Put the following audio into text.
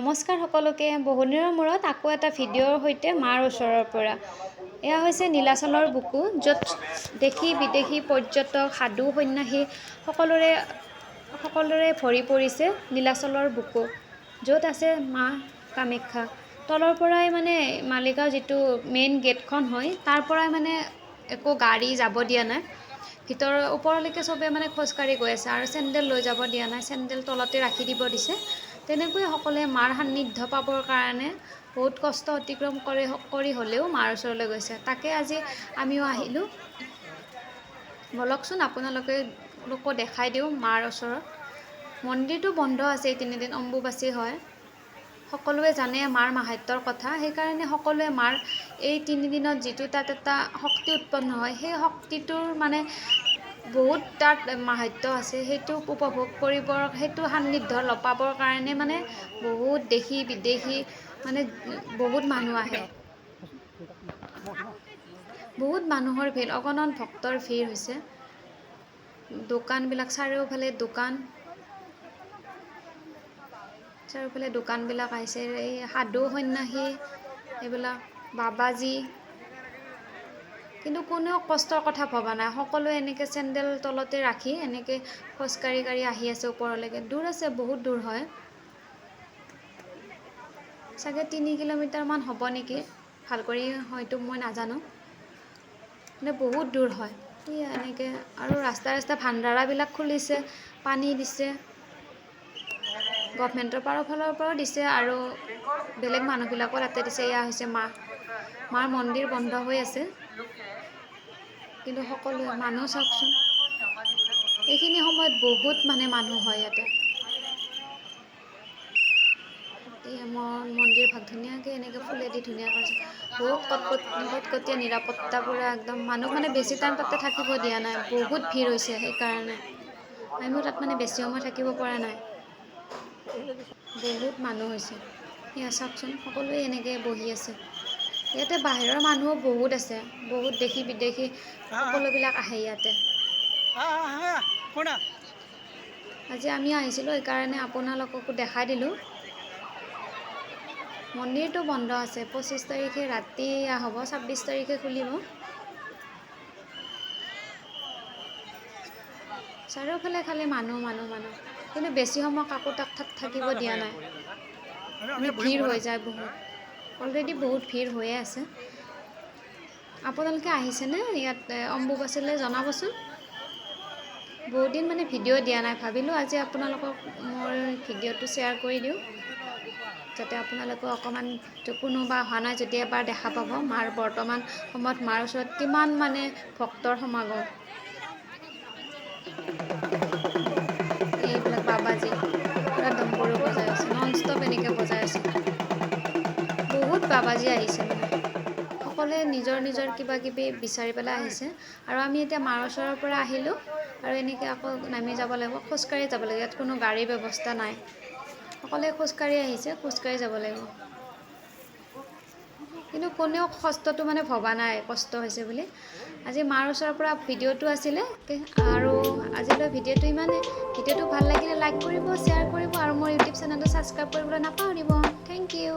নমস্কাৰ সকলোকে বহুদিনৰ মূৰত আকৌ এটা ভিডিঅ'ৰ সৈতে মাৰ ওচৰৰ পৰা এয়া হৈছে নীলাচলৰ বুকু য'ত দেশী বিদেশী পৰ্যটক সাধু সন্যাসী সকলোৰে ভৰি পৰিছে নীলাচলৰ বুকু য'ত আছে মা কামাখ্যা তলৰ পৰাই মানে মালিগাঁও যিটো মেইন গেটখন হয় তাৰ পৰাই মানে একো গাড়ী যাব দিয়া নাই ভিতৰৰ ওপৰলৈকে সবে মানে খোজকাঢ়ি গৈ আছে আৰু চেণ্ডেল লৈ যাব দিয়া নাই চেণ্ডেল তলতে ৰাখি দিব দিছে তেনেকৈ সকলোৱে মাৰ সান্নিধ্য পাবৰ কাৰণে বহুত কষ্ট অতিক্ৰম কৰি হ'লেও মাৰ ওচৰলৈ গৈছে তাকে আজি আমিও আহিলোঁ বলকচোন আপোনালোকো দেখাই দিওঁ মাৰ ওচৰত মন্দিৰটো বন্ধ আছে এই 3 দিন অম্বুবাচী হয় সকলোৱে জানে মাৰ মাহাত্যৰ কথা সেইকাৰণে সকলোৱে মাৰ এই 3 দিনত যিটো তাত এটা শক্তি উৎপন্ন হয় সেই শক্তিটোৰ মানে বহুত তাত মাহাত্য আছে সেইটো উপভোগ কৰিবৰ সেইটো সান্নিধ্য লপাবৰ কাৰণে মানে বহুত দেশী বিদেশী মানে বহুত মানুহ আহে বহুত মানুহৰ ভিৰ অগণন ভক্তৰ ভিৰ হৈছে দোকানবিলাক চাৰিওফালে দোকানবিলাক আহিছে এই সাধু সন্যাসী এইবিলাক বাবাজী কিন্তু কোনেও কষ্টৰ কথা ভবা নাই সকলোৱে এনেকৈ চেণ্ডেল তলতে ৰাখি এনেকৈ খোজকাঢ়ি আহি আছে ওপৰলৈকে দূৰ আছে বহুত দূৰ হয় চাগে 3 কিলোমিটাৰমান হ'ব নেকি ভাল কৰি হয়তো মই নাজানো মানে বহুত দূৰ হয় এনেকৈ আৰু ৰাস্তা ভাণ্ডাৰাবিলাক খুলিছে পানী দিছে গভৰ্ণমেণ্টৰ ফালৰ পৰাও দিছে আৰু বেলেগ মানুহবিলাকো তাতে দিছে এয়া হৈছে মাৰ মন্দিৰ বন্ধ হৈ আছে কিন্তু সকলোৱে মানুহ চাওকচোন এইখিনি সময়ত বহুত মানে মানুহ হয় ইয়াতে মন্দিৰ ভাগ ধুনীয়াকৈ এনেকৈ ফুলেদি ধুনীয়া কৰিছে বহুত কটকটীয়া নিৰাপত্তা পুৰা একদম মানুহ মানে বেছি টাইম তাতে থাকিব দিয়া নাই বহুত ভিৰ হৈছে সেইকাৰণে আমিও তাত মানে বেছি সময় থাকিব পৰা নাই বহুত মানুহ হৈছে এয়া চাওকচোন সকলোৱে এনেকৈ বহি আছে ইয়াতে বাহিৰৰ মানুহো বহুত আছে বহুত দেশী বিদেশী সকলোবিলাক আহে ইয়াতে আজি আমি আহিছিলোঁ সেইকাৰণে আপোনালোককো দেখাই দিলোঁ মন্দিৰটো বন্ধ আছে 25 তাৰিখে ৰাতি হ'ব 26 তাৰিখে খুলিব চাৰিওফালে খালি মানুহ কিন্তু বেছি সময় কাকো তাত থাকিব দিয়া নাই ভিৰ হৈ যায় বহুত অলৰেডি বহুত ভিৰ হৈয়ে আছে আপোনালোকে আহিছেনে ইয়াত অম্বুবাচীলৈ জনাবচোন বহুত দিন মানে ভিডিঅ' দিয়া নাই ভাবিলোঁ আজি আপোনালোকক মোৰ ভিডিঅ'টো শ্বেয়াৰ কৰি দিওঁ যাতে আপোনালোকে অকণমান কোনোবা অহা নাই যদি এবাৰ দেখা পাব মাৰ বৰ্তমান সময়ত মাৰ ওচৰত কিমান মানে ভক্তৰ সমাগম এইবিলাক বাবাজী পুৰা ডম্বৰু বজাই আছে নন ষ্টপ এনেকৈ বজাই আছে বহুত বাবাজী আহিছে মানে সকলোৱে নিজৰ কিবা কিবি বিচাৰি পেলাই আহিছে আৰু আমি এতিয়া মাৰ ওচৰৰ পৰা আহিলোঁ আৰু এনেকৈ আকৌ নামি যাব লাগিব খোজকাঢ়ি যাব লাগিব ইয়াত কোনো গাড়ীৰ ব্যৱস্থা নাই সকলোৱে খোজকাঢ়ি আহিছে খোজকাঢ়ি যাব লাগিব কিন্তু কোনেও কষ্টটো মানে ভবা নাই কষ্ট হৈছে বুলি আজি মাৰ ওচৰৰ পৰা ভিডিঅ'টো আছিলে আৰু আজিলৈ ভিডিঅ'টো ইমানেই ভিডিঅ'টো ভাল লাগিলে লাইক কৰিব শ্বেয়াৰ কৰিব আৰু মোৰ ইউটিউব চেনেলটো ছাবস্ক্ৰাইব কৰিবলৈ নাপাহৰিব থেংক ইউ